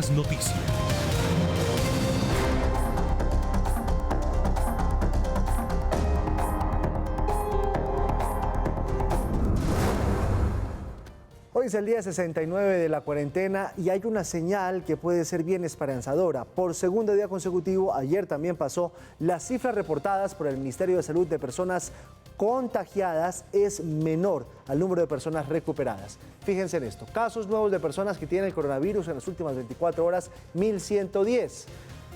Más Noticias. Hoy es el día 69 de la cuarentena y hay una señal que puede ser bien esperanzadora. Por segundo día consecutivo, ayer también pasó, las cifras reportadas por el Ministerio de Salud de personas contagiadas es menor al número de personas recuperadas. Fíjense en esto, casos nuevos de personas que tienen el coronavirus en las últimas 24 horas, 1.110.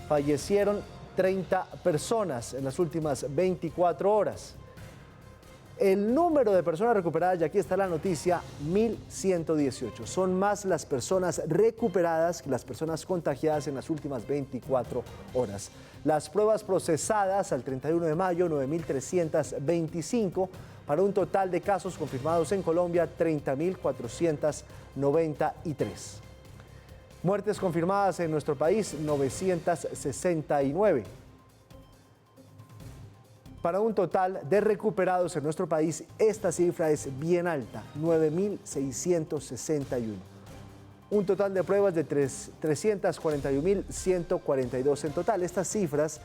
Fallecieron 30 personas en las últimas 24 horas. El número de personas recuperadas, y aquí está la noticia, 1.118. Son más las personas recuperadas que las personas contagiadas en las últimas 24 horas. Las pruebas procesadas al 31 de mayo, 9.325, para un total de casos confirmados en Colombia, 30.493. Muertes confirmadas en nuestro país, 969. Para un total de recuperados en nuestro país, esta cifra es bien alta, 9.661. Un total de pruebas de 341.142 en total. Estas cifras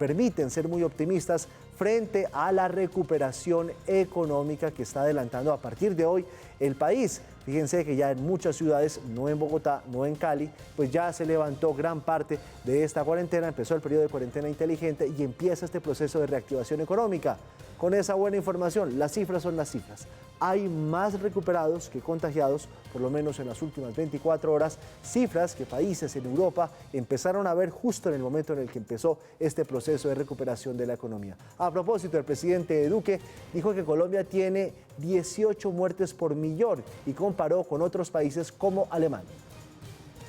permiten ser muy optimistas frente a la recuperación económica que está adelantando a partir de hoy el país. Fíjense que ya en muchas ciudades, no en Bogotá, no en Cali, pues ya se levantó gran parte de esta cuarentena, empezó el periodo de cuarentena inteligente y empieza este proceso de reactivación económica. Con esa buena información, las cifras son las cifras. Hay más recuperados que contagiados, por lo menos en las últimas 24 horas, cifras que países en Europa empezaron a ver justo en el momento en el que empezó este proceso de recuperación de la economía. A propósito, el presidente Duque dijo que Colombia tiene 18 muertes por millón y comparó con otros países como Alemania.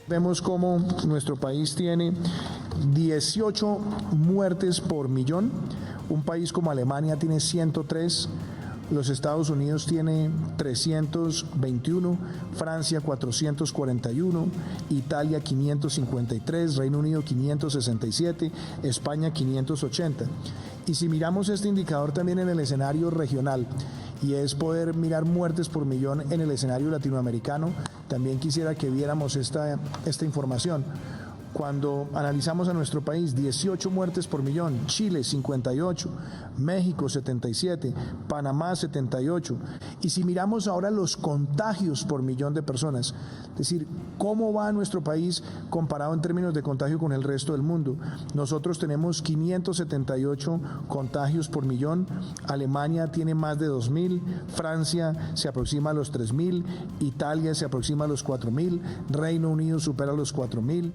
Vemos cómo nuestro país tiene 18 muertes por millón, un país como Alemania tiene 103, los Estados Unidos tiene 321, Francia 441, Italia 553, Reino Unido 567, España 580. Y si miramos este indicador también en el escenario regional, y es poder mirar muertes por millón en el escenario latinoamericano, también quisiera que viéramos esta información. Cuando analizamos a nuestro país, 18 muertes por millón, Chile 58, México 77, Panamá 78. Y si miramos ahora los contagios por millón de personas, es decir, cómo va nuestro país comparado en términos de contagio con el resto del mundo. Nosotros tenemos 578 contagios por millón, Alemania tiene más de 2.000, Francia se aproxima a los 3.000, Italia se aproxima a los 4.000, Reino Unido supera los 4.000.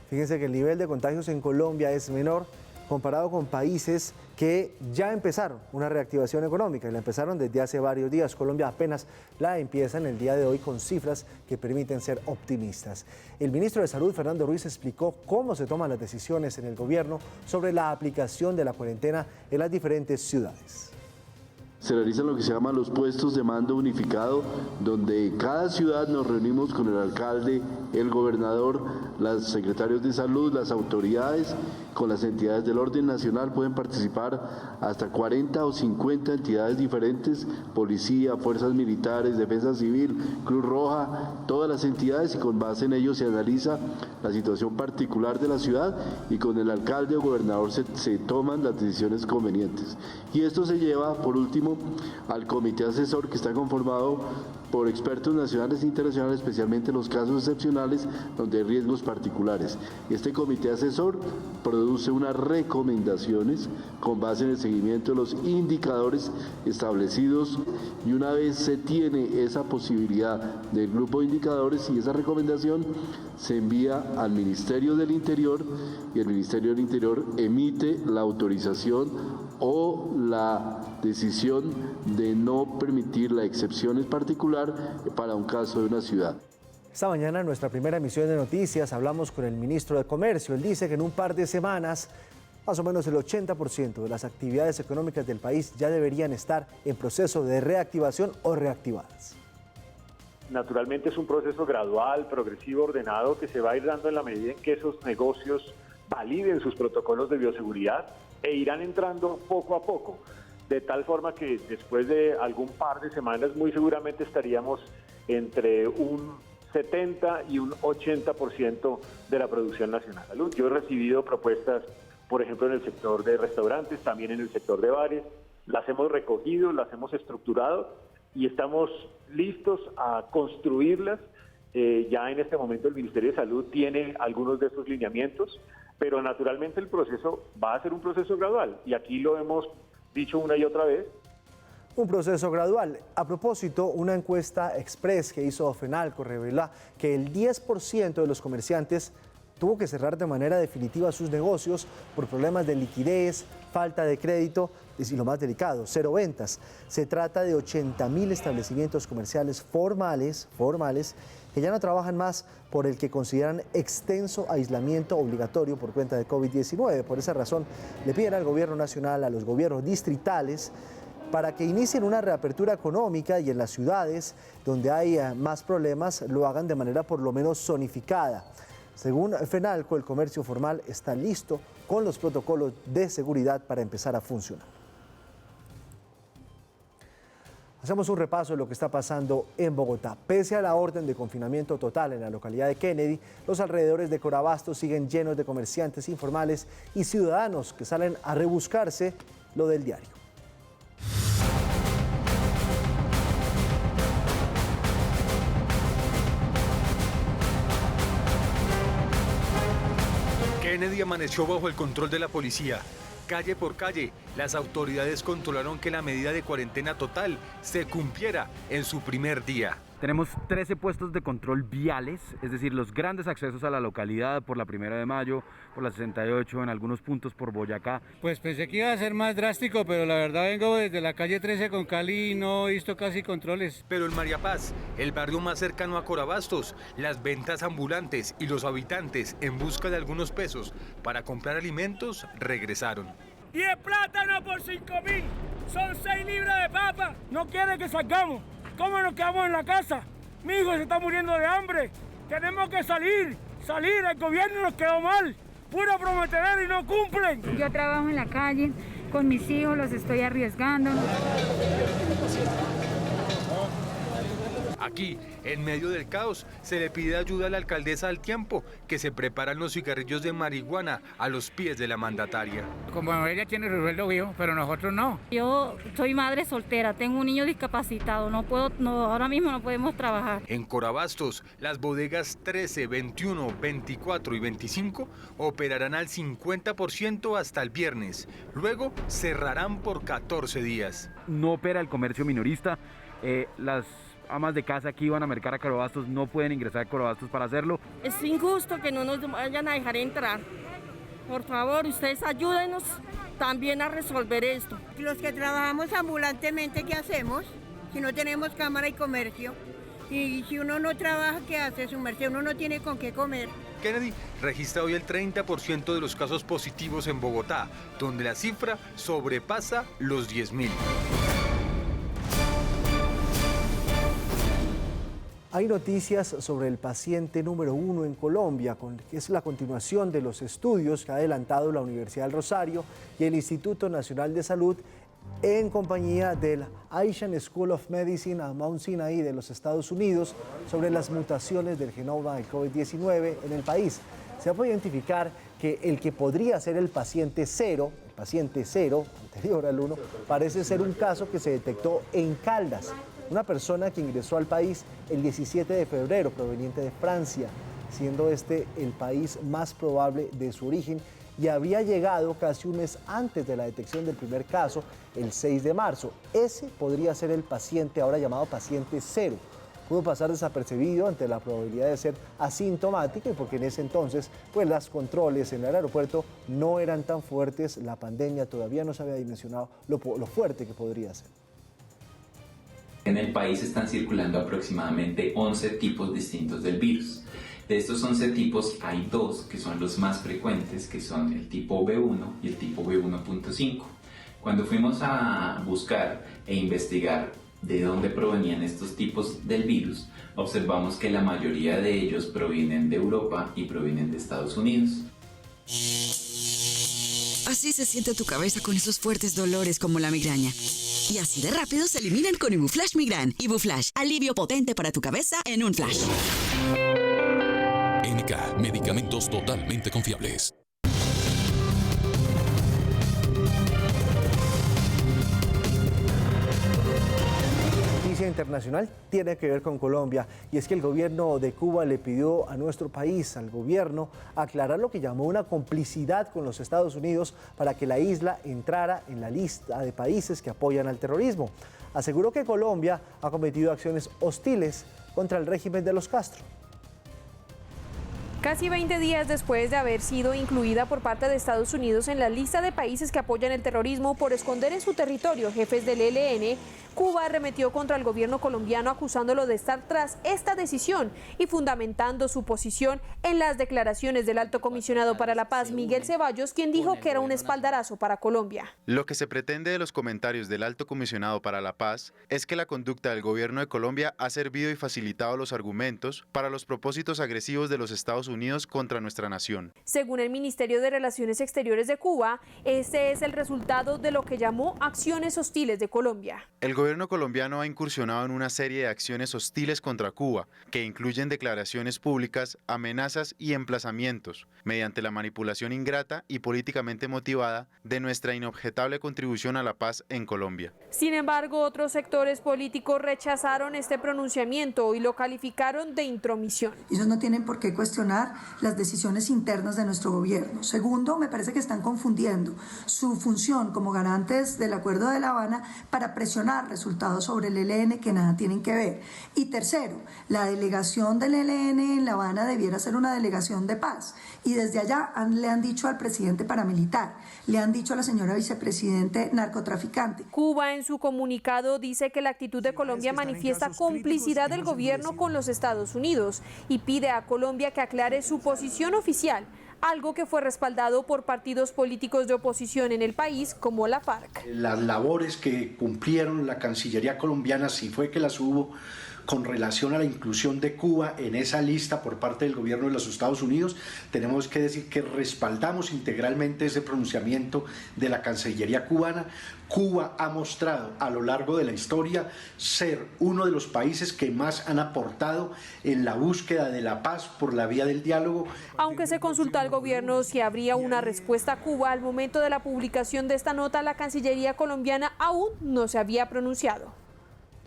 Fíjense que el nivel de contagios en Colombia es menor comparado con países que ya empezaron una reactivación económica y la empezaron desde hace varios días. Colombia apenas la empieza en el día de hoy con cifras que permiten ser optimistas. El ministro de Salud, Fernando Ruiz, explicó cómo se toman las decisiones en el gobierno sobre la aplicación de la cuarentena en las diferentes ciudades. Se realizan lo que se llaman los puestos de mando unificado, donde en cada ciudad nos reunimos con el alcalde, el gobernador, los secretarios de salud, las autoridades, con las entidades del orden nacional. Pueden participar hasta 40 o 50 entidades diferentes, policía, fuerzas militares, defensa civil, Cruz Roja, todas las entidades, y con base en ello se analiza la situación particular de la ciudad y con el alcalde o gobernador se toman las decisiones convenientes. Y esto se lleva, por último, al comité asesor, que está conformado por expertos nacionales e internacionales, especialmente en los casos excepcionales donde hay riesgos particulares. Este comité asesor produce unas recomendaciones con base en el seguimiento de los indicadores establecidos, y una vez se tiene esa posibilidad del grupo de indicadores y esa recomendación, se envía al Ministerio del Interior, y el Ministerio del Interior emite la autorización o la decisión de no permitir la excepción en particular para un caso de una ciudad. Esta mañana, en nuestra primera emisión de noticias, hablamos con el ministro de Comercio. Él dice que en un par de semanas, más o menos el 80% de las actividades económicas del país ya deberían estar en proceso de reactivación o reactivadas. Naturalmente es un proceso gradual, progresivo, ordenado, que se va a ir dando en la medida en que esos negocios validen sus protocolos de bioseguridad e irán entrando poco a poco, de tal forma que después de algún par de semanas muy seguramente estaríamos entre un 70 y un 80% de la producción nacional. Yo he recibido propuestas, por ejemplo, en el sector de restaurantes, también en el sector de bares, las hemos recogido, las hemos estructurado y estamos listos a construirlas. Ya en este momento el Ministerio de Salud tiene algunos de estos lineamientos, pero naturalmente el proceso va a ser un proceso gradual y aquí lo hemos dicho una y otra vez. Un proceso gradual. A propósito, una encuesta express que hizo FENALCO revela que el 10% de los comerciantes tuvo que cerrar de manera definitiva sus negocios por problemas de liquidez, falta de crédito y lo más delicado, cero ventas. Se trata de 80.000 establecimientos comerciales formales que ya no trabajan más por el que consideran extenso aislamiento obligatorio por cuenta de COVID-19. Por esa razón, le piden al gobierno nacional, a los gobiernos distritales, para que inicien una reapertura económica y en las ciudades donde hay más problemas lo hagan de manera por lo menos zonificada. Según FENALCO, el comercio formal está listo con los protocolos de seguridad para empezar a funcionar. Hacemos un repaso de lo que está pasando en Bogotá. Pese a la orden de confinamiento total en la localidad de Kennedy, los alrededores de Corabastos siguen llenos de comerciantes informales y ciudadanos que salen a rebuscarse lo del diario. Kennedy amaneció bajo el control de la policía. Calle por calle, las autoridades controlaron que la medida de cuarentena total se cumpliera en su primer día. Tenemos 13 puestos de control viales, es decir, los grandes accesos a la localidad por la 1 de Mayo, por la 68, en algunos puntos por Boyacá. Pues pensé que iba a ser más drástico, pero la verdad vengo desde la calle 13 con Cali y no he visto casi controles. Pero en María Paz, el barrio más cercano a Corabastos, las ventas ambulantes y los habitantes en busca de algunos pesos para comprar alimentos regresaron. 10 plátanos por 5.000, son 6 libras de papa. No quiere que salgamos. ¿Cómo nos quedamos en la casa? Mi hijo se está muriendo de hambre. Tenemos que salir. El gobierno nos quedó mal. Puro prometedero y no cumplen. Yo trabajo en la calle con mis hijos, los estoy arriesgando. Aquí, en medio del caos, se le pide ayuda a la alcaldesa al tiempo, que se preparan los cigarrillos de marihuana a los pies de la mandataria. Como ella tiene su sueldo fijo, pero nosotros no. Yo soy madre soltera, tengo un niño discapacitado, ahora mismo no podemos trabajar. En Corabastos, las bodegas 13, 21, 24 y 25 operarán al 50% hasta el viernes. Luego cerrarán por 14 días. No opera el comercio minorista, las amas de casa que iban a mercar a Corabastos no pueden ingresar a Corabastos para hacerlo. Es injusto que no nos vayan a dejar entrar. Por favor, ustedes ayúdenos también a resolver esto. Los que trabajamos ambulantemente, ¿qué hacemos? Si no tenemos cámara y comercio. Y si uno no trabaja, ¿qué hace? Su merced, uno no tiene con qué comer. Kennedy registra hoy el 30% de los casos positivos en Bogotá, donde la cifra sobrepasa los 10.000. Hay noticias sobre el paciente número 1 en Colombia, que es la continuación de los estudios que ha adelantado la Universidad del Rosario y el Instituto Nacional de Salud en compañía del Asian School of Medicine a Mount Sinai de los Estados Unidos sobre las mutaciones del genoma del COVID-19 en el país. Se ha podido identificar que el que podría ser el paciente cero, anterior al 1, parece ser un caso que se detectó en Caldas. Una persona que ingresó al país el 17 de febrero, proveniente de Francia, siendo este el país más probable de su origen, y había llegado casi un mes antes de la detección del primer caso, el 6 de marzo. Ese podría ser el paciente ahora llamado paciente cero. Pudo pasar desapercibido ante la probabilidad de ser asintomático y porque en ese entonces pues los controles en el aeropuerto no eran tan fuertes, la pandemia todavía no se había dimensionado lo fuerte que podría ser. En el país están circulando aproximadamente 11 tipos distintos del virus. De estos 11 tipos hay 2 que son los más frecuentes, que son el tipo B1 y el tipo B1.5. Cuando fuimos a buscar e investigar de dónde provenían estos tipos del virus, observamos que la mayoría de ellos provienen de Europa y provienen de Estados Unidos. Así se siente tu cabeza con esos fuertes dolores como la migraña. Y así de rápido se eliminan con Ibuflash Migran. Ibuflash, alivio potente para tu cabeza en un flash. medicamentos totalmente confiables. Internacional tiene que ver con Colombia, y es que el gobierno de Cuba le pidió a nuestro país, al gobierno, aclarar lo que llamó una complicidad con los Estados Unidos para que la isla entrara en la lista de países que apoyan al terrorismo. Aseguró que Colombia ha cometido acciones hostiles contra el régimen de los Castro. Casi 20 días después de haber sido incluida por parte de Estados Unidos en la lista de países que apoyan el terrorismo por esconder en su territorio jefes del ELN, Cuba arremetió contra el gobierno colombiano acusándolo de estar tras esta decisión y fundamentando su posición en las declaraciones del alto comisionado para la paz, Miguel Ceballos, quien dijo que era un espaldarazo para Colombia. Lo que se pretende de los comentarios del alto comisionado para la paz es que la conducta del gobierno de Colombia ha servido y facilitado los argumentos para los propósitos agresivos de los Estados Unidos contra nuestra nación. Según el Ministerio de Relaciones Exteriores de Cuba, este es el resultado de lo que llamó acciones hostiles de Colombia. El gobierno colombiano ha incursionado en una serie de acciones hostiles contra Cuba, que incluyen declaraciones públicas, amenazas y emplazamientos, mediante la manipulación ingrata y políticamente motivada de nuestra inobjetable contribución a la paz en Colombia. Sin embargo, otros sectores políticos rechazaron este pronunciamiento y lo calificaron de intromisión. Ellos no tienen por qué cuestionar las decisiones internas de nuestro gobierno. Segundo, me parece que están confundiendo su función como garantes del Acuerdo de La Habana para presionar resultados sobre el ELN que nada tienen que ver. Y tercero, la delegación del ELN en La Habana debiera ser una delegación de paz. Y desde allá le han dicho al presidente paramilitar, le han dicho a la señora vicepresidente narcotraficante. Cuba en su comunicado dice que la actitud de Colombia manifiesta complicidad del gobierno con los Estados Unidos y pide a Colombia que aclare su posición oficial, algo que fue respaldado por partidos políticos de oposición en el país como la FARC. Las labores que cumplieron la Cancillería colombiana, si fue que las hubo, con relación a la inclusión de Cuba en esa lista por parte del gobierno de los Estados Unidos, tenemos que decir que respaldamos integralmente ese pronunciamiento de la Cancillería cubana. Cuba ha mostrado a lo largo de la historia ser uno de los países que más han aportado en la búsqueda de la paz por la vía del diálogo. Aunque se consultó al gobierno si habría una respuesta a Cuba, al momento de la publicación de esta nota, la Cancillería colombiana aún no se había pronunciado.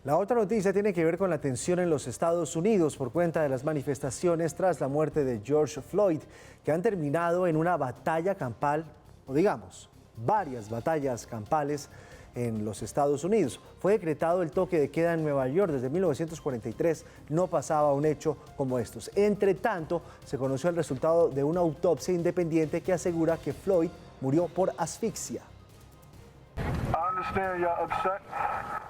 La otra noticia tiene que ver con la tensión en los Estados Unidos por cuenta de las manifestaciones tras la muerte de George Floyd, que han terminado en una batalla campal, o digamos, varias batallas campales en los Estados Unidos. Fue decretado el toque de queda en Nueva York. Desde 1943 no pasaba un hecho como estos. Entre tanto, se conoció el resultado de una autopsia independiente que asegura que Floyd murió por asfixia.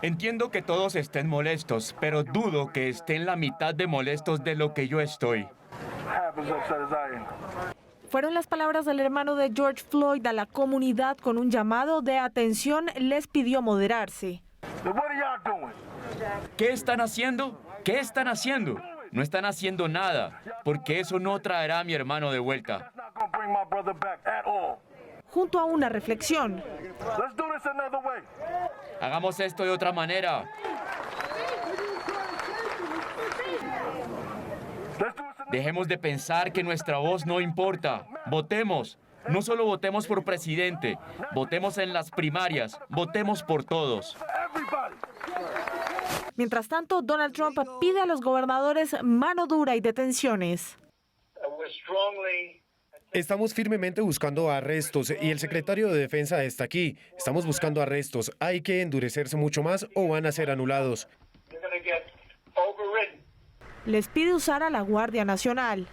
Entiendo que todos estén molestos, pero dudo que estén la mitad de molestos de lo que yo estoy. Fueron las palabras del hermano de George Floyd a la comunidad con un llamado de atención. Les pidió moderarse. ¿Qué están haciendo? ¿Qué están haciendo? No están haciendo nada, porque eso no traerá a mi hermano de vuelta. Junto a una reflexión. Hagamos esto de otra manera. Dejemos de pensar que nuestra voz no importa. Votemos. No solo votemos por presidente, votemos en las primarias, votemos por todos. Mientras tanto, Donald Trump pide a los gobernadores mano dura y detenciones. Estamos firmemente buscando arrestos y el secretario de Defensa está aquí. Estamos buscando arrestos. Hay que endurecerse mucho más o van a ser anulados. Les pide usar a la Guardia Nacional.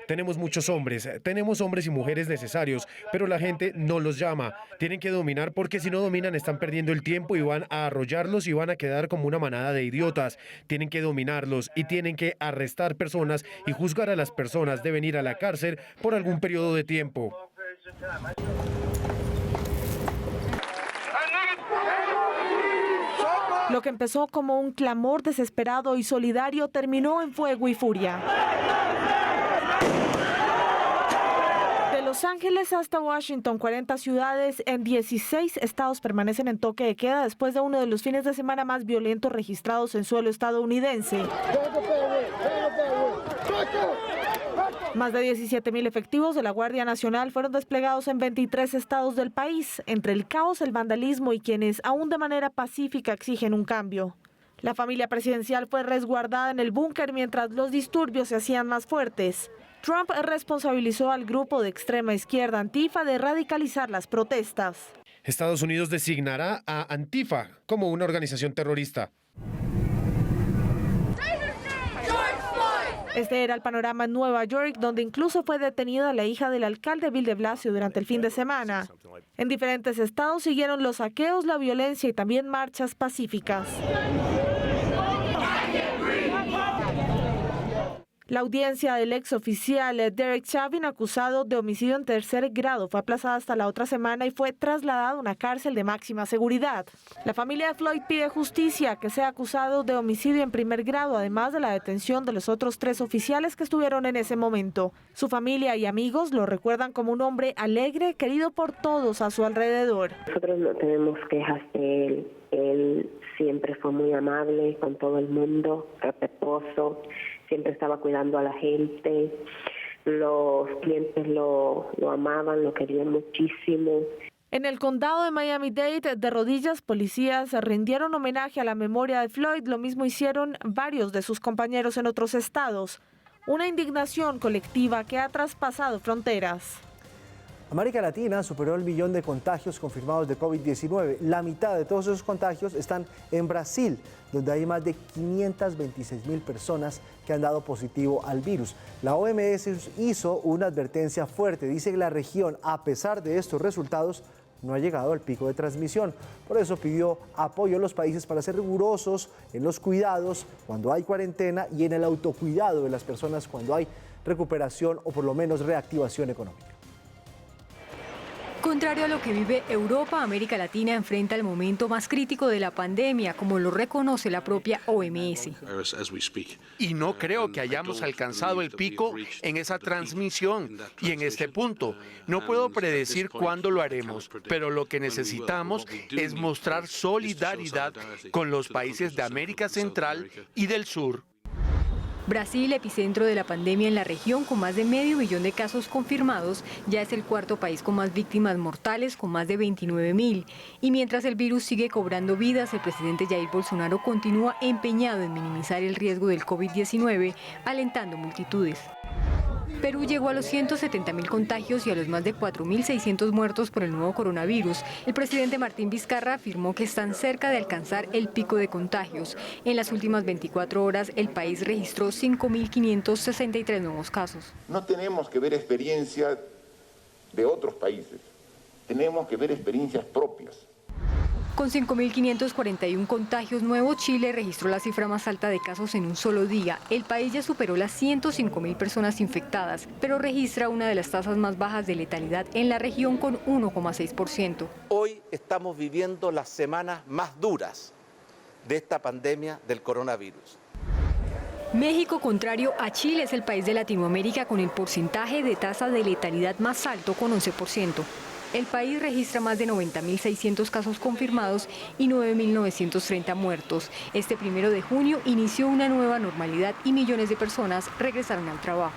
Tenemos muchos hombres, tenemos hombres y mujeres necesarios, pero la gente no los llama. Tienen que dominar porque si no dominan están perdiendo el tiempo y van a arrollarlos y van a quedar como una manada de idiotas. Tienen que dominarlos y tienen que arrestar personas y juzgar a las personas. Deben ir a la cárcel por algún periodo de tiempo. Lo que empezó como un clamor desesperado y solidario terminó en fuego y furia. De Los Ángeles hasta Washington, 40 ciudades en 16 estados permanecen en toque de queda después de uno de los fines de semana más violentos registrados en suelo estadounidense. Más de 17.000 efectivos de la Guardia Nacional fueron desplegados en 23 estados del país, entre el caos, el vandalismo y quienes aún de manera pacífica exigen un cambio. La familia presidencial fue resguardada en el búnker mientras los disturbios se hacían más fuertes. Trump responsabilizó al grupo de extrema izquierda Antifa de radicalizar las protestas. Estados Unidos designará a Antifa como una organización terrorista. Este era el panorama en Nueva York, donde incluso fue detenida la hija del alcalde Bill de Blasio durante el fin de semana. En diferentes estados siguieron los saqueos, la violencia y también marchas pacíficas. La audiencia del ex oficial Derek Chauvin, acusado de homicidio en tercer grado, fue aplazada hasta la otra semana y fue trasladado a una cárcel de máxima seguridad. La familia de Floyd pide justicia, que sea acusado de homicidio en primer grado, además de la detención de los otros 3 oficiales que estuvieron en ese momento. Su familia y amigos lo recuerdan como un hombre alegre, querido por todos a su alrededor. Nosotros no tenemos quejas de él. Él siempre fue muy amable con todo el mundo, respetuoso. Siempre estaba cuidando a la gente, los clientes lo amaban, lo querían muchísimo. En el condado de Miami-Dade, de rodillas, policías rindieron homenaje a la memoria de Floyd. Lo mismo hicieron varios de sus compañeros en otros estados. Una indignación colectiva que ha traspasado fronteras. América Latina superó el 1.000.000 de contagios confirmados de COVID-19. La mitad de todos esos contagios están en Brasil, donde hay más de 526.000 personas que han dado positivo al virus. La OMS hizo una advertencia fuerte. Dice que la región, a pesar de estos resultados, no ha llegado al pico de transmisión. Por eso pidió apoyo a los países para ser rigurosos en los cuidados cuando hay cuarentena y en el autocuidado de las personas cuando hay recuperación o por lo menos reactivación económica. Contrario a lo que vive Europa, América Latina enfrenta el momento más crítico de la pandemia, como lo reconoce la propia OMS. Y no creo que hayamos alcanzado el pico en esa transmisión y en este punto. No puedo predecir cuándo lo haremos, pero lo que necesitamos es mostrar solidaridad con los países de América Central y del Sur. Brasil, epicentro de la pandemia en la región, con más de 500 000 de casos confirmados, ya es el 4º país con más víctimas mortales, con más de 29.000. Y mientras el virus sigue cobrando vidas, el presidente Jair Bolsonaro continúa empeñado en minimizar el riesgo del COVID-19, alentando multitudes. Perú llegó a los 170.000 contagios y a los más de 4.600 muertos por el nuevo coronavirus. El presidente Martín Vizcarra afirmó que están cerca de alcanzar el pico de contagios. En las últimas 24 horas, el país registró 5.563 nuevos casos. No tenemos que ver experiencias de otros países, tenemos que ver experiencias propias. Con 5.541 contagios nuevos, Chile registró la cifra más alta de casos en un solo día. El país ya superó las 105.000 personas infectadas, pero registra una de las tasas más bajas de letalidad en la región con 1,6%. Hoy estamos viviendo las semanas más duras de esta pandemia del coronavirus. México, contrario a Chile, es el país de Latinoamérica con el porcentaje de tasa de letalidad más alto, con 11%. El país registra más de 90.600 casos confirmados y 9.930 muertos. Este 1 de junio inició una nueva normalidad y millones de personas regresaron al trabajo.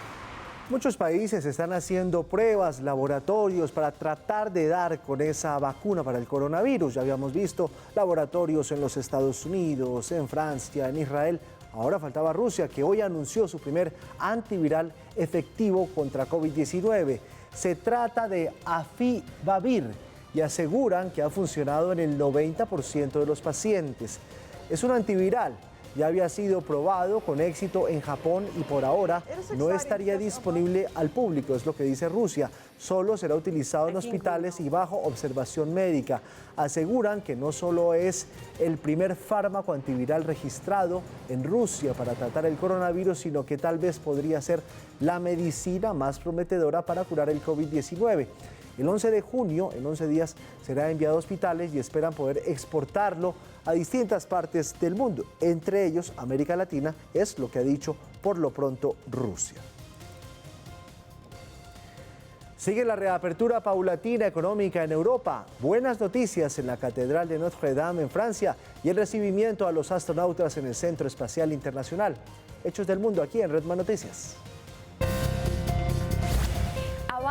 Muchos países están haciendo pruebas, laboratorios para tratar de dar con esa vacuna para el coronavirus. Ya habíamos visto laboratorios en los Estados Unidos, en Francia, en Israel. Ahora faltaba Rusia, que hoy anunció su primer antiviral efectivo contra COVID-19. Se trata de Afibavir y aseguran que ha funcionado en el 90% de los pacientes. Es un antiviral, ya había sido probado con éxito en Japón y por ahora no estaría disponible al público, es lo que dice Rusia. Solo será utilizado en hospitales y bajo observación médica. Aseguran que no solo es el primer fármaco antiviral registrado en Rusia para tratar el coronavirus, sino que tal vez podría ser la medicina más prometedora para curar el COVID-19. El 11 de junio, en 11 días, será enviado a hospitales y esperan poder exportarlo a distintas partes del mundo, entre ellos América Latina, es lo que ha dicho por lo pronto Rusia. Sigue la reapertura paulatina económica en Europa. Buenas noticias en la Catedral de Notre Dame en Francia y el recibimiento a los astronautas en el Centro Espacial Internacional. Hechos del mundo aquí en Redman Noticias.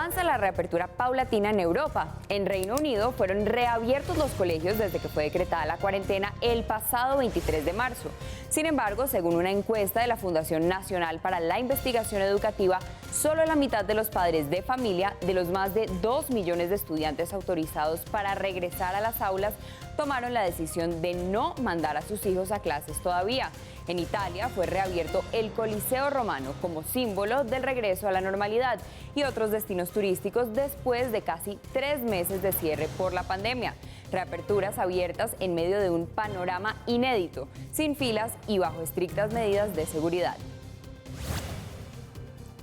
avanza la reapertura paulatina en Europa. En Reino Unido fueron reabiertos los colegios desde que fue decretada la cuarentena el pasado 23 de marzo. Sin embargo, según una encuesta de la Fundación Nacional para la Investigación Educativa, solo la mitad de los padres de familia de los más de 2 millones de estudiantes autorizados para regresar a las aulas tomaron la decisión de no mandar a sus hijos a clases todavía. En Italia fue reabierto el Coliseo Romano como símbolo del regreso a la normalidad y otros destinos turísticos después de casi 3 meses de cierre por la pandemia. Reaperturas abiertas en medio de un panorama inédito, sin filas y bajo estrictas medidas de seguridad.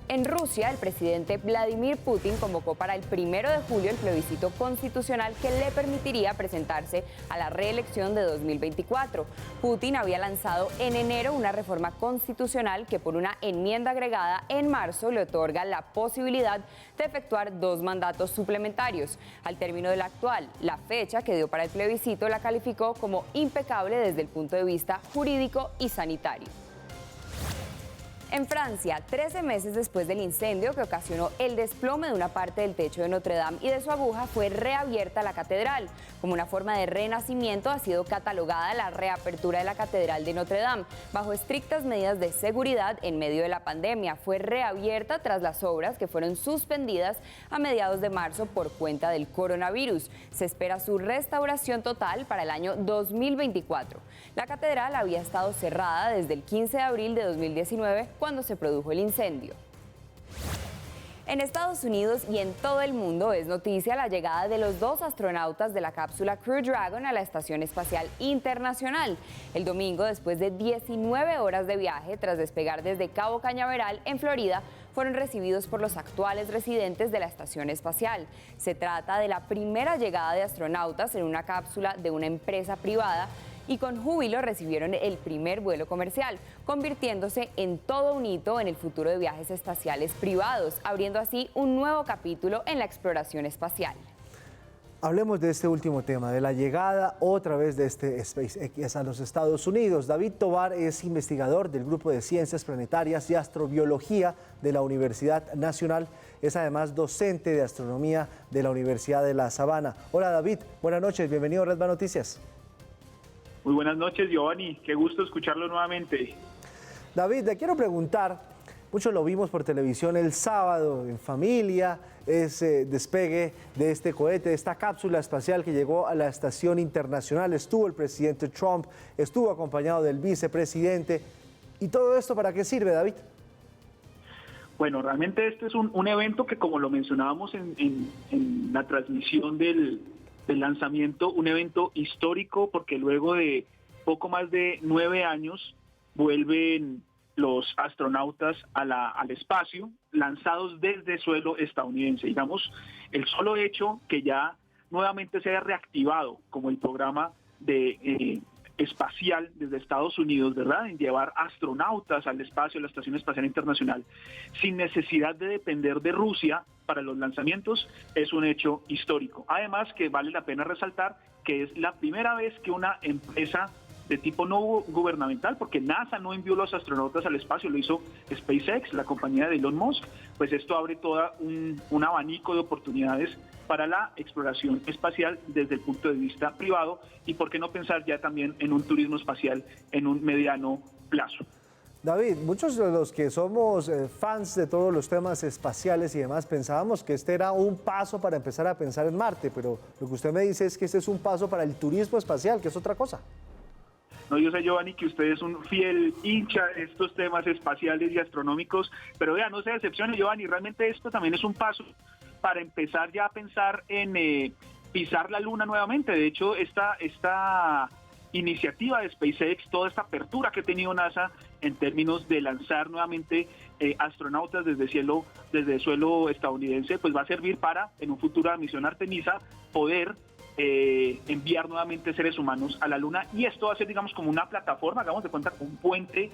En Rusia, el presidente Vladimir Putin convocó para el 1 de julio el plebiscito constitucional que le permitiría presentarse a la reelección de 2024. Putin había lanzado en enero una reforma constitucional que por una enmienda agregada en marzo le otorga la posibilidad de efectuar 2 mandatos suplementarios. Al término del actual, la fecha que dio para el plebiscito la calificó como impecable desde el punto de vista jurídico y sanitario. En Francia, 13 meses después del incendio que ocasionó el desplome de una parte del techo de Notre Dame y de su aguja, fue reabierta la catedral. Como una forma de renacimiento ha sido catalogada la reapertura de la Catedral de Notre Dame. Bajo estrictas medidas de seguridad en medio de la pandemia, fue reabierta tras las obras que fueron suspendidas a mediados de marzo por cuenta del coronavirus. Se espera su restauración total para el año 2024. La catedral había estado cerrada desde el 15 de abril de 2019, cuando se produjo el incendio. En Estados Unidos y en todo el mundo es noticia la llegada de los 2 astronautas de la cápsula Crew Dragon a la Estación Espacial Internacional. El domingo, después de 19 horas de viaje tras despegar desde Cabo Cañaveral, en Florida, fueron recibidos por los actuales residentes de la Estación Espacial. Se trata de la primera llegada de astronautas en una cápsula de una empresa privada y con júbilo recibieron el primer vuelo comercial, convirtiéndose en todo un hito en el futuro de viajes espaciales privados, abriendo así un nuevo capítulo en la exploración espacial. Hablemos de este último tema, de la llegada otra vez de este SpaceX a los Estados Unidos. David Tovar es investigador del Grupo de Ciencias Planetarias y Astrobiología de la Universidad Nacional. Es además docente de astronomía de la Universidad de La Sabana. Hola David, buenas noches, bienvenido a Red Noticias. Muy buenas noches, Giovanni. Qué gusto escucharlo nuevamente. David, te quiero preguntar, muchos lo vimos por televisión el sábado en familia, ese despegue de este cohete, de esta cápsula espacial que llegó a la Estación Internacional. Estuvo el presidente Trump, estuvo acompañado del vicepresidente. ¿Y todo esto para qué sirve, David? Bueno, realmente este es un evento que, como lo mencionábamos en la transmisión del lanzamiento, un evento histórico porque luego de poco más de 9 años vuelven los astronautas al espacio lanzados desde suelo estadounidense. Digamos, el solo hecho que ya nuevamente se haya reactivado como el programa de espacial desde Estados Unidos, ¿verdad?, en llevar astronautas al espacio, a la Estación Espacial Internacional, sin necesidad de depender de Rusia para los lanzamientos, es un hecho histórico. Además, que vale la pena resaltar que es la primera vez que una empresa de tipo no gubernamental, porque NASA no envió los astronautas al espacio, lo hizo SpaceX, la compañía de Elon Musk, pues esto abre todo un abanico de oportunidades para la exploración espacial desde el punto de vista privado y por qué no pensar ya también en un turismo espacial en un mediano plazo. David, muchos de los que somos fans de todos los temas espaciales y demás pensábamos que este era un paso para empezar a pensar en Marte, pero lo que usted me dice es que este es un paso para el turismo espacial, que es otra cosa. No, yo sé, Giovanni, que usted es un fiel hincha de estos temas espaciales y astronómicos, pero vea, no se decepcione, Giovanni, realmente esto también es un paso para empezar ya a pensar en pisar la Luna nuevamente. De hecho, esta iniciativa de SpaceX, toda esta apertura que ha tenido NASA en términos de lanzar nuevamente astronautas desde suelo estadounidense, pues va a servir para, en un futuro de misión Artemisa, poder enviar nuevamente seres humanos a la Luna, y esto va a ser, digamos, como una plataforma, hagamos de cuenta, un puente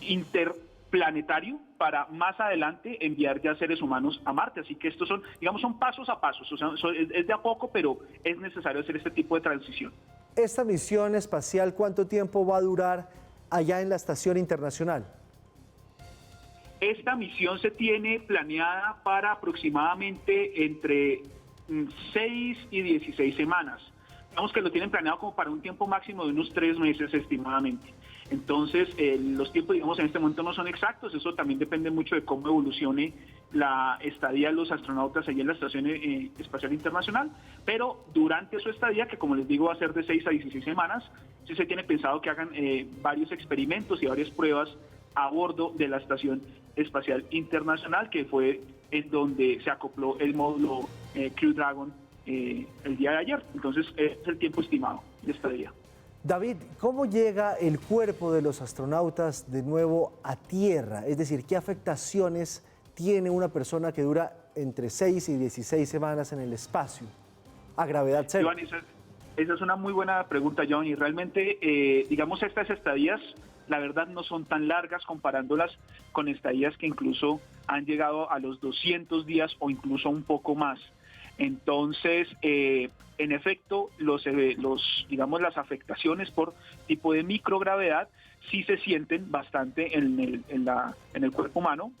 interplanetario para más adelante enviar ya seres humanos a Marte. Así que estos son, digamos, son pasos a pasos, o sea, es de a poco, pero es necesario hacer este tipo de transición. ¿Esta misión espacial cuánto tiempo va a durar allá en la Estación Internacional? Esta misión se tiene planeada para aproximadamente entre 6 y 16 semanas. Digamos que lo tienen planeado como para un tiempo máximo de unos 3 meses estimadamente. Entonces, los tiempos, digamos, en este momento no son exactos. Eso también depende mucho de cómo evolucione la estadía de los astronautas allí en la Estación Espacial Internacional. Pero durante su estadía, que como les digo va a ser de 6 a 16 semanas, sí se tiene pensado que hagan varios experimentos y varias pruebas a bordo de la Estación Espacial Internacional, que fue en donde se acopló el módulo Crew Dragon el día de ayer. Entonces, es el tiempo estimado de estadía. David, ¿cómo llega el cuerpo de los astronautas de nuevo a Tierra? Es decir, ¿qué afectaciones tiene una persona que dura entre 6 y 16 semanas en el espacio a gravedad cero? Joan, esa es una muy buena pregunta, John, y realmente, digamos, estas estadías, la verdad, no son tan largas comparándolas con estadías que incluso han llegado a los 200 días o incluso un poco más. Entonces, en efecto, digamos, las afectaciones por tipo de microgravedad sí se sienten bastante en el cuerpo humano,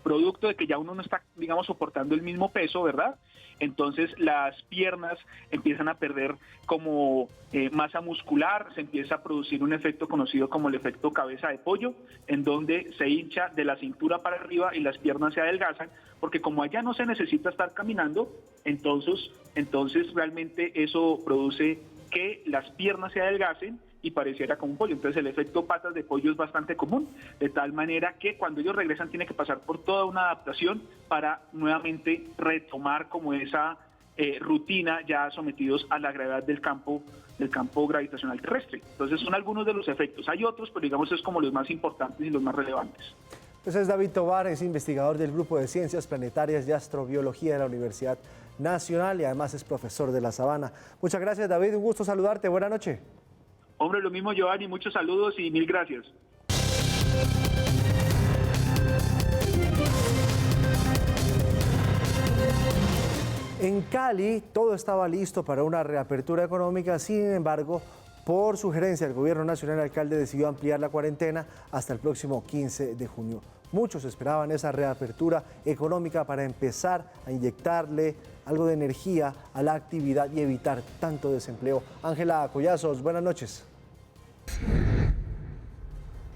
producto de que ya uno no está, digamos, soportando el mismo peso, ¿verdad? Entonces las piernas empiezan a perder como masa muscular, se empieza a producir un efecto conocido como el efecto cabeza de pollo, en donde se hincha de la cintura para arriba y las piernas se adelgazan, porque como allá no se necesita estar caminando, entonces realmente eso produce que las piernas se adelgacen y pareciera como un pollo. Entonces el efecto patas de pollo es bastante común, de tal manera que cuando ellos regresan tienen que pasar por toda una adaptación para nuevamente retomar como esa rutina, ya sometidos a la gravedad del campo gravitacional terrestre. Entonces son algunos de los efectos. Hay otros, pero digamos es como los más importantes y los más relevantes. Pues es David Tovar, es investigador del Grupo de Ciencias Planetarias y Astrobiología de la Universidad Nacional y además es profesor de La Sabana. Muchas gracias, David, un gusto saludarte, buena noche. Hombre, lo mismo, Giovanni, muchos saludos y mil gracias. En Cali todo estaba listo para una reapertura económica, sin embargo, por sugerencia del Gobierno Nacional, el alcalde decidió ampliar la cuarentena hasta el próximo 15 de junio. Muchos esperaban esa reapertura económica para empezar a inyectarle algo de energía a la actividad y evitar tanto desempleo. Ángela Collazos, buenas noches.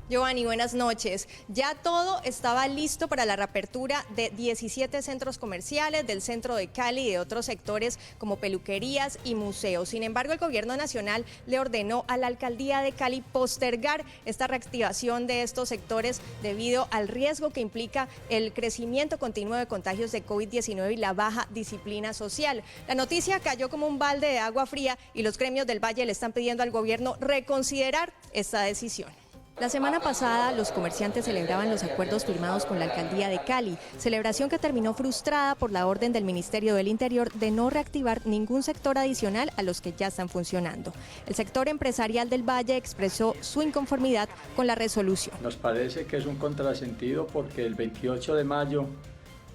Giovanni, buenas noches. Ya todo estaba listo para la reapertura de 17 centros comerciales, del centro de Cali y de otros sectores como peluquerías y museos. Sin embargo, el Gobierno Nacional le ordenó a la Alcaldía de Cali postergar esta reactivación de estos sectores debido al riesgo que implica el crecimiento continuo de contagios de COVID-19 y la baja disciplina social. La noticia cayó como un balde de agua fría y los gremios del Valle le están pidiendo al gobierno reconsiderar esta decisión. La semana pasada, los comerciantes celebraban los acuerdos firmados con la Alcaldía de Cali, celebración que terminó frustrada por la orden del Ministerio del Interior de no reactivar ningún sector adicional a los que ya están funcionando. El sector empresarial del Valle expresó su inconformidad con la resolución. Nos parece que es un contrasentido porque el 28 de mayo,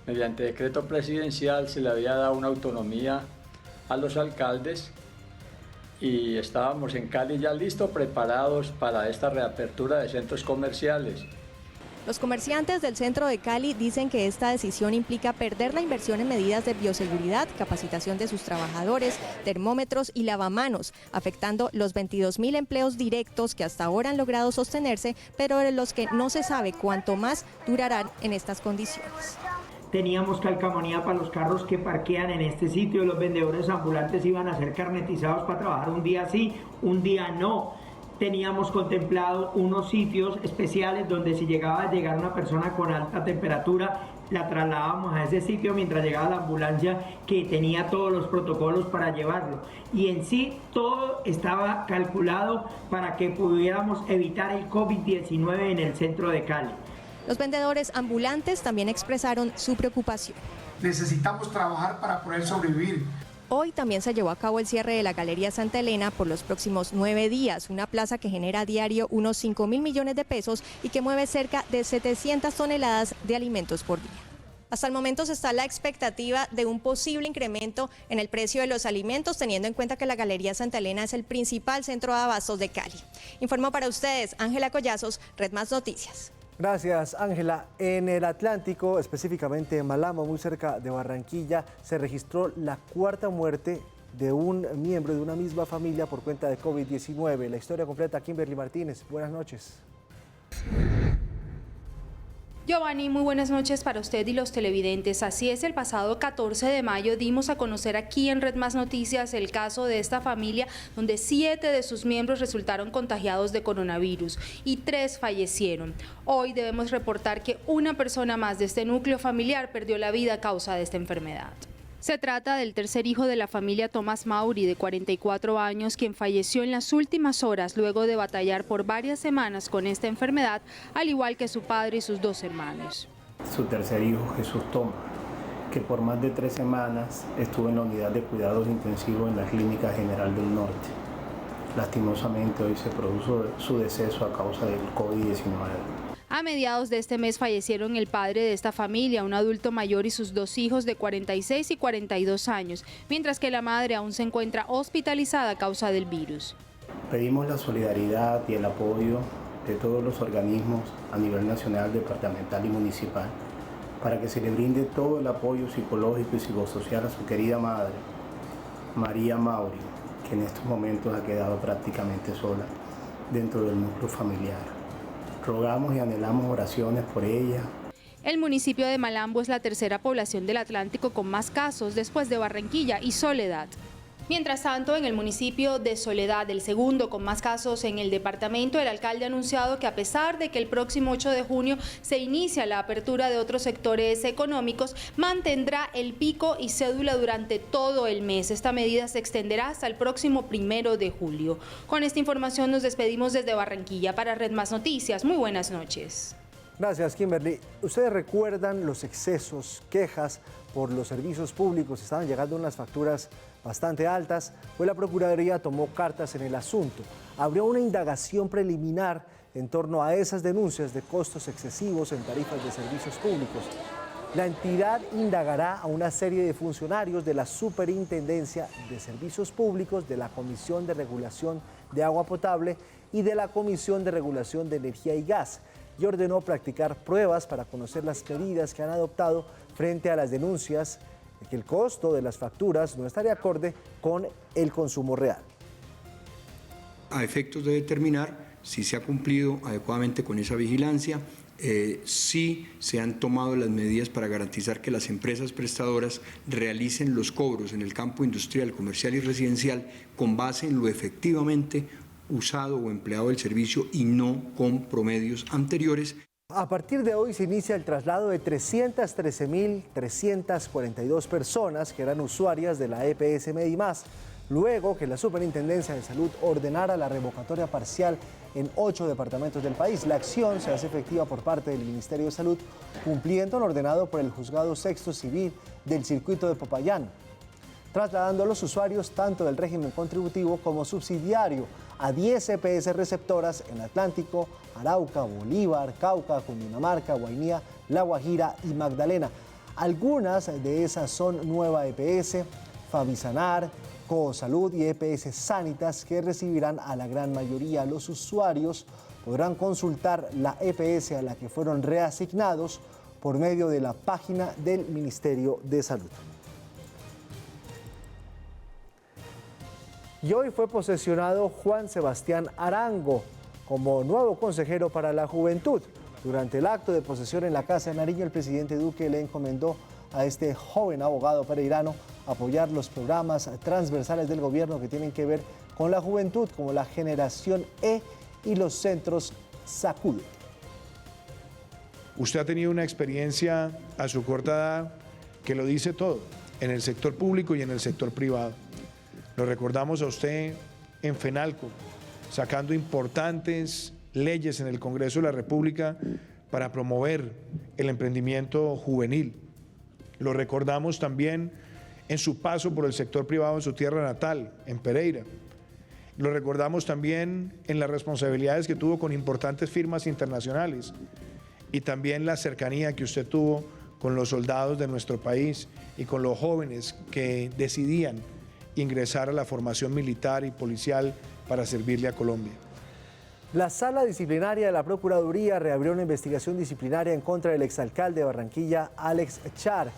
mediante decreto presidencial, se le había dado una autonomía a los alcaldes y estábamos en Cali ya listos, preparados para esta reapertura de centros comerciales. Los comerciantes del centro de Cali dicen que esta decisión implica perder la inversión en medidas de bioseguridad, capacitación de sus trabajadores, termómetros y lavamanos, afectando los 22.000 empleos directos que hasta ahora han logrado sostenerse, pero de los que no se sabe cuánto más durarán en estas condiciones. Teníamos calcamonía para los carros que parquean en este sitio, los vendedores ambulantes iban a ser carnetizados para trabajar un día sí, un día no. Teníamos contemplado unos sitios especiales donde si llegaba a llegar una persona con alta temperatura, la trasladábamos a ese sitio mientras llegaba la ambulancia que tenía todos los protocolos para llevarlo. Y en sí todo estaba calculado para que pudiéramos evitar el COVID-19 en el centro de Cali. Los vendedores ambulantes también expresaron su preocupación. Necesitamos trabajar para poder sobrevivir. Hoy también se llevó a cabo el cierre de la Galería Santa Elena por los próximos 9 días, una plaza que genera a diario unos 5.000 millones de pesos y que mueve cerca de 700 toneladas de alimentos por día. Hasta el momento se está la expectativa de un posible incremento en el precio de los alimentos, teniendo en cuenta que la Galería Santa Elena es el principal centro de abastos de Cali. Informó para ustedes Ángela Collazos, Red Más Noticias. Gracias, Ángela. En el Atlántico, específicamente en Malambo, muy cerca de Barranquilla, se registró la cuarta muerte de un miembro de una misma familia por cuenta de COVID-19. La historia completa, Kimberly Martínez. Buenas noches. Giovanni, muy buenas noches para usted y los televidentes. Así es, el pasado 14 de mayo dimos a conocer aquí en Red Más Noticias el caso de esta familia donde 7 de sus miembros resultaron contagiados de coronavirus y 3 fallecieron. Hoy debemos reportar que una persona más de este núcleo familiar perdió la vida a causa de esta enfermedad. Se trata del tercer hijo de la familia, Tomás Mauri, de 44 años, quien falleció en las últimas horas luego de batallar por varias semanas con esta enfermedad, al igual que su padre y sus 2 hermanos. Su tercer hijo, Jesús Tomás, que por más de 3 semanas estuvo en la unidad de cuidados intensivos en la Clínica General del Norte. Lastimosamente hoy se produjo su deceso a causa del COVID-19. A mediados de este mes fallecieron el padre de esta familia, un adulto mayor, y sus 2 hijos de 46 y 42 años, mientras que la madre aún se encuentra hospitalizada a causa del virus. Pedimos la solidaridad y el apoyo de todos los organismos a nivel nacional, departamental y municipal para que se le brinde todo el apoyo psicológico y psicosocial a su querida madre, María Mauri, que en estos momentos ha quedado prácticamente sola dentro del núcleo familiar. Rogamos y anhelamos oraciones por ella. El municipio de Malambo es la tercera población del Atlántico con más casos después de Barranquilla y Soledad. Mientras tanto, en el municipio de Soledad, el segundo con más casos en el departamento, el alcalde ha anunciado que a pesar de que el próximo 8 de junio se inicia la apertura de otros sectores económicos, mantendrá el pico y cédula durante todo el mes. Esta medida se extenderá hasta el próximo 1 de julio. Con esta información nos despedimos desde Barranquilla para Red Más Noticias. Muy buenas noches. Gracias, Kimberly. ¿Ustedes recuerdan los excesos, quejas por los servicios públicos? Estaban llegando unas facturas bastante altas. Pues la Procuraduría tomó cartas en el asunto. Abrió una indagación preliminar en torno a esas denuncias de costos excesivos en tarifas de servicios públicos. La entidad indagará a una serie de funcionarios de la Superintendencia de Servicios Públicos, de la Comisión de Regulación de Agua Potable y de la Comisión de Regulación de Energía y Gas, y ordenó practicar pruebas para conocer las medidas que han adoptado frente a las denuncias de que el costo de las facturas no estaría acorde con el consumo real. A efectos de determinar si se ha cumplido adecuadamente con esa vigilancia, si se han tomado las medidas para garantizar que las empresas prestadoras realicen los cobros en el campo industrial, comercial y residencial con base en lo efectivamente usado o empleado del servicio y no con promedios anteriores. A partir de hoy se inicia el traslado de 313.342 personas que eran usuarias de la EPS Medimás, luego que la Superintendencia de Salud ordenara la revocatoria parcial en 8 departamentos del país. La acción se hace efectiva por parte del Ministerio de Salud, cumpliendo lo ordenado por el Juzgado Sexto Civil del Circuito de Popayán, trasladando a los usuarios tanto del régimen contributivo como subsidiario a 10 EPS receptoras en Atlántico, Arauca, Bolívar, Cauca, Cundinamarca, Guainía, La Guajira y Magdalena. Algunas de esas son Nueva EPS, Fabisanar, Cosalud y EPS Sanitas, que recibirán a la gran mayoría. Los usuarios podrán consultar la EPS a la que fueron reasignados por medio de la página del Ministerio de Salud. Y hoy fue posesionado Juan Sebastián Arango como nuevo consejero para la juventud. Durante el acto de posesión en la Casa de Nariño, el presidente Duque le encomendó a este joven abogado pereirano apoyar los programas transversales del gobierno que tienen que ver con la juventud, como la Generación E y los centros Sacude. Usted ha tenido una experiencia a su corta edad que lo dice todo, en el sector público y en el sector privado. Lo recordamos a usted en FENALCO, sacando importantes leyes en el Congreso de la República para promover el emprendimiento juvenil. Lo recordamos también en su paso por el sector privado en su tierra natal, en Pereira. Lo recordamos también en las responsabilidades que tuvo con importantes firmas internacionales y también la cercanía que usted tuvo con los soldados de nuestro país y con los jóvenes que decidían ingresar a la formación militar y policial para servirle a Colombia. La Sala Disciplinaria de la Procuraduría reabrió una investigación disciplinaria en contra del exalcalde de Barranquilla, Alex Char.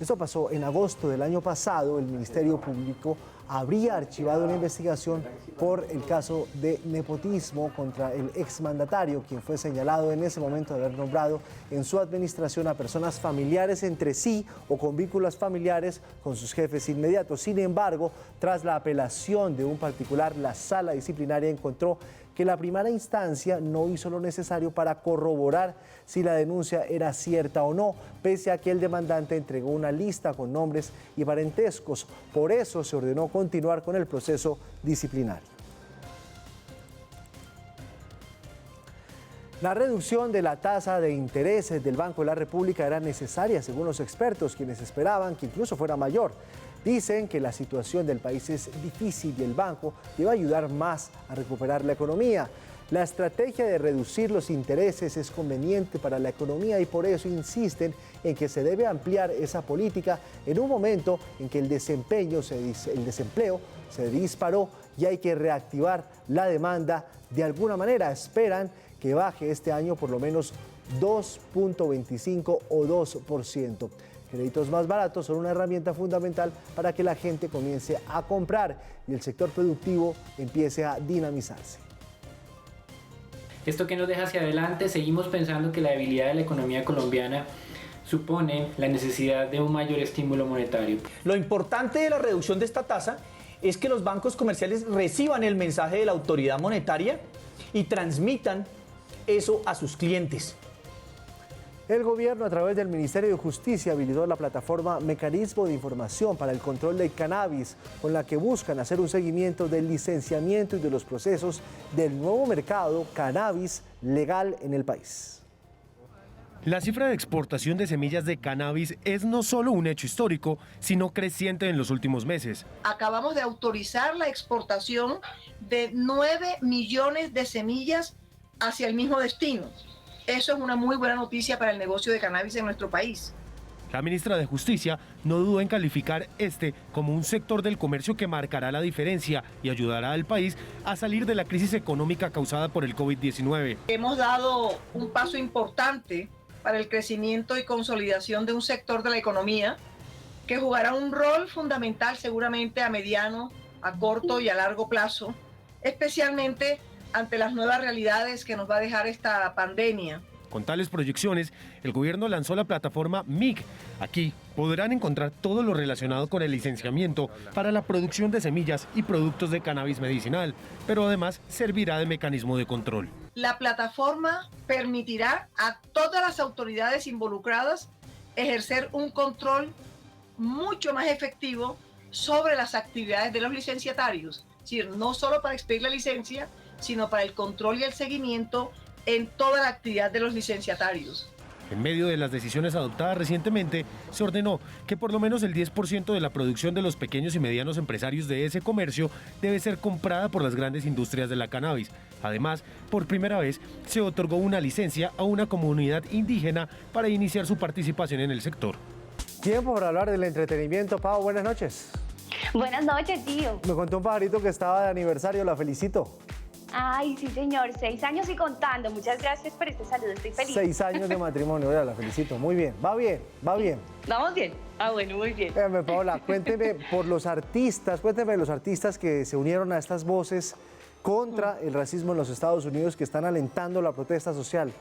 Esto pasó en agosto del año pasado. El Ministerio Público habría archivado una investigación por el caso de nepotismo contra el exmandatario, quien fue señalado en ese momento de haber nombrado en su administración a personas familiares entre sí o con vínculos familiares con sus jefes inmediatos. Sin embargo, tras la apelación de un particular, la Sala Disciplinaria encontró que la primera instancia no hizo lo necesario para corroborar si la denuncia era cierta o no, pese a que el demandante entregó una lista con nombres y parentescos. Por eso se ordenó continuar con el proceso disciplinario. La reducción de la tasa de interés del Banco de la República era necesaria, según los expertos, quienes esperaban que incluso fuera mayor. Dicen que la situación del país es difícil y el banco debe ayudar más a recuperar la economía. La estrategia de reducir los intereses es conveniente para la economía y por eso insisten en que se debe ampliar esa política en un momento en que el desempleo se disparó y hay que reactivar la demanda de alguna manera. Esperan que baje este año por lo menos 2.25 o 2%. Créditos más baratos son una herramienta fundamental para que la gente comience a comprar y el sector productivo empiece a dinamizarse. ¿Esto que nos deja hacia adelante? Seguimos pensando que la debilidad de la economía colombiana supone la necesidad de un mayor estímulo monetario. Lo importante de la reducción de esta tasa es que los bancos comerciales reciban el mensaje de la autoridad monetaria y transmitan eso a sus clientes. El gobierno, a través del Ministerio de Justicia, habilitó la plataforma Mecanismo de Información para el Control del Cannabis, con la que buscan hacer un seguimiento del licenciamiento y de los procesos del nuevo mercado cannabis legal en el país. La cifra de exportación de semillas de cannabis es no solo un hecho histórico, sino creciente en los últimos meses. Acabamos de autorizar la exportación de 9 millones de semillas hacia el mismo destino. Eso es una muy buena noticia para el negocio de cannabis en nuestro país. La ministra de Justicia no dudó en calificar este como un sector del comercio que marcará la diferencia y ayudará al país a salir de la crisis económica causada por el COVID-19. Hemos dado un paso importante para el crecimiento y consolidación de un sector de la economía que jugará un rol fundamental seguramente a mediano, a corto y a largo plazo, especialmente ante las nuevas realidades que nos va a dejar esta pandemia. Con tales proyecciones, el gobierno lanzó la plataforma MIG. Aquí podrán encontrar todo lo relacionado con el licenciamiento para la producción de semillas y productos de cannabis medicinal, pero además servirá de mecanismo de control. La plataforma permitirá a todas las autoridades involucradas ejercer un control mucho más efectivo sobre las actividades de los licenciatarios, es decir, no solo para expedir la licencia, sino para el control y el seguimiento en toda la actividad de los licenciatarios. En medio de las decisiones adoptadas recientemente, se ordenó que por lo menos el 10% de la producción de los pequeños y medianos empresarios de ese comercio debe ser comprada por las grandes industrias de la cannabis. Además, por primera vez, se otorgó una licencia a una comunidad indígena para iniciar su participación en el sector. Tiempo para hablar del entretenimiento. Pau, buenas noches. Buenas noches, tío. Me contó un pajarito que estaba de aniversario, la felicito. Ay, sí, señor, 6 años y contando. Muchas gracias por este saludo, estoy feliz. 6 años de matrimonio, la felicito. Muy bien, va bien, va bien. ¿Vamos bien? Ah, bueno, muy bien. Paola, cuénteme de los artistas que se unieron a estas voces contra el racismo en los Estados Unidos, que están alentando la protesta social.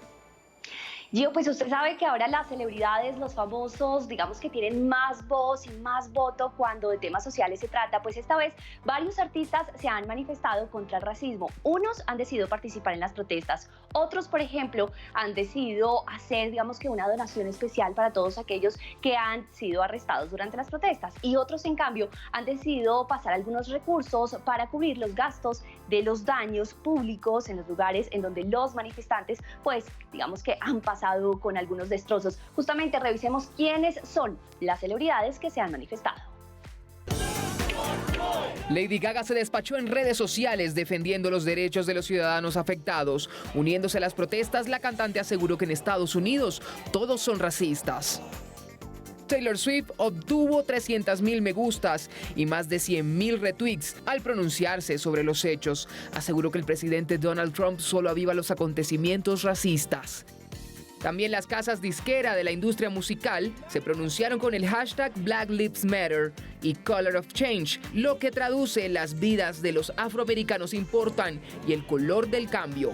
Gio, pues usted sabe que ahora las celebridades, los famosos, digamos que tienen más voz y más voto cuando de temas sociales se trata. Pues esta vez varios artistas se han manifestado contra el racismo. Unos han decidido participar en las protestas, otros, por ejemplo, han decidido hacer, digamos que una donación especial para todos aquellos que han sido arrestados durante las protestas. Y otros, en cambio, han decidido pasar algunos recursos para cubrir los gastos de los daños públicos en los lugares en donde los manifestantes, pues, digamos que han pasado con algunos destrozos. Justamente revisemos quiénes son las celebridades que se han manifestado. Lady Gaga se despachó en redes sociales defendiendo los derechos de los ciudadanos afectados. Uniéndose a las protestas, la cantante aseguró que en Estados Unidos todos son racistas. Taylor Swift obtuvo 300.000 me gustas y más de 100.000 retweets al pronunciarse sobre los hechos. Aseguró que el presidente Donald Trump solo aviva los acontecimientos racistas. También las casas disquera de la industria musical se pronunciaron con el hashtag Black Lives Matter y Color of Change, lo que traduce las vidas de los afroamericanos importan y el color del cambio.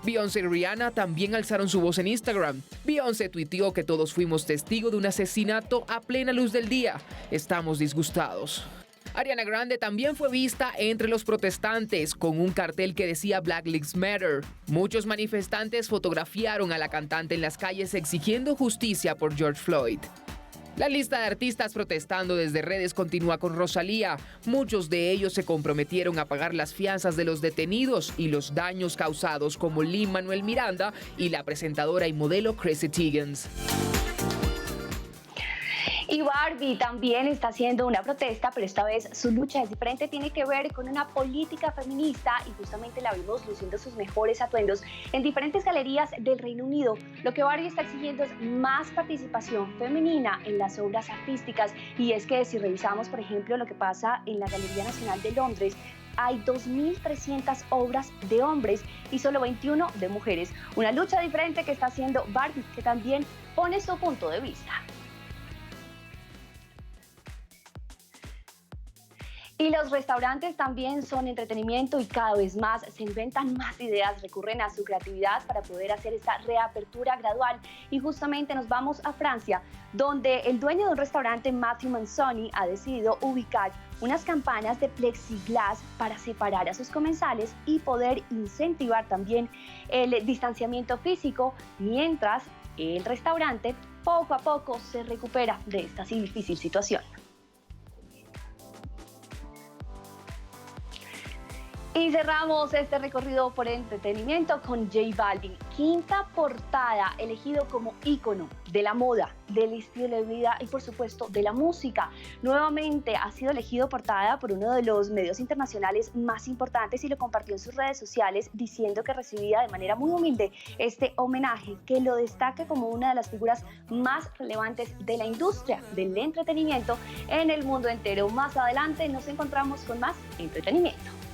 Beyoncé y Rihanna también alzaron su voz en Instagram. Beyoncé tuiteó que todos fuimos testigos de un asesinato a plena luz del día. Estamos disgustados. Ariana Grande también fue vista entre los protestantes con un cartel que decía Black Lives Matter. Muchos manifestantes fotografiaron a la cantante en las calles exigiendo justicia por George Floyd. La lista de artistas protestando desde redes continúa con Rosalía. Muchos de ellos se comprometieron a pagar las fianzas de los detenidos y los daños causados, como Lin-Manuel Miranda y la presentadora y modelo Chrissy Teigen. Y Barbie también está haciendo una protesta, pero esta vez su lucha es diferente, tiene que ver con una política feminista y justamente la vimos luciendo sus mejores atuendos en diferentes galerías del Reino Unido. Lo que Barbie está exigiendo es más participación femenina en las obras artísticas, y es que si revisamos, por ejemplo, lo que pasa en la Galería Nacional de Londres, hay 2.300 obras de hombres y solo 21 de mujeres. Una lucha diferente que está haciendo Barbie, que también pone su punto de vista. Y los restaurantes también son entretenimiento y cada vez más se inventan más ideas, recurren a su creatividad para poder hacer esta reapertura gradual. Y justamente nos vamos a Francia, donde el dueño de un restaurante, Mathieu Manzoni, ha decidido ubicar unas campanas de plexiglas para separar a sus comensales y poder incentivar también el distanciamiento físico, mientras el restaurante poco a poco se recupera de esta difícil situación. Y cerramos este recorrido por entretenimiento con J Balvin, quinta portada, elegido como ícono de la moda, del estilo de vida y por supuesto de la música. Nuevamente ha sido elegido portada por uno de los medios internacionales más importantes y lo compartió en sus redes sociales diciendo que recibía de manera muy humilde este homenaje que lo destaca como una de las figuras más relevantes de la industria del entretenimiento en el mundo entero. Más adelante nos encontramos con más entretenimiento.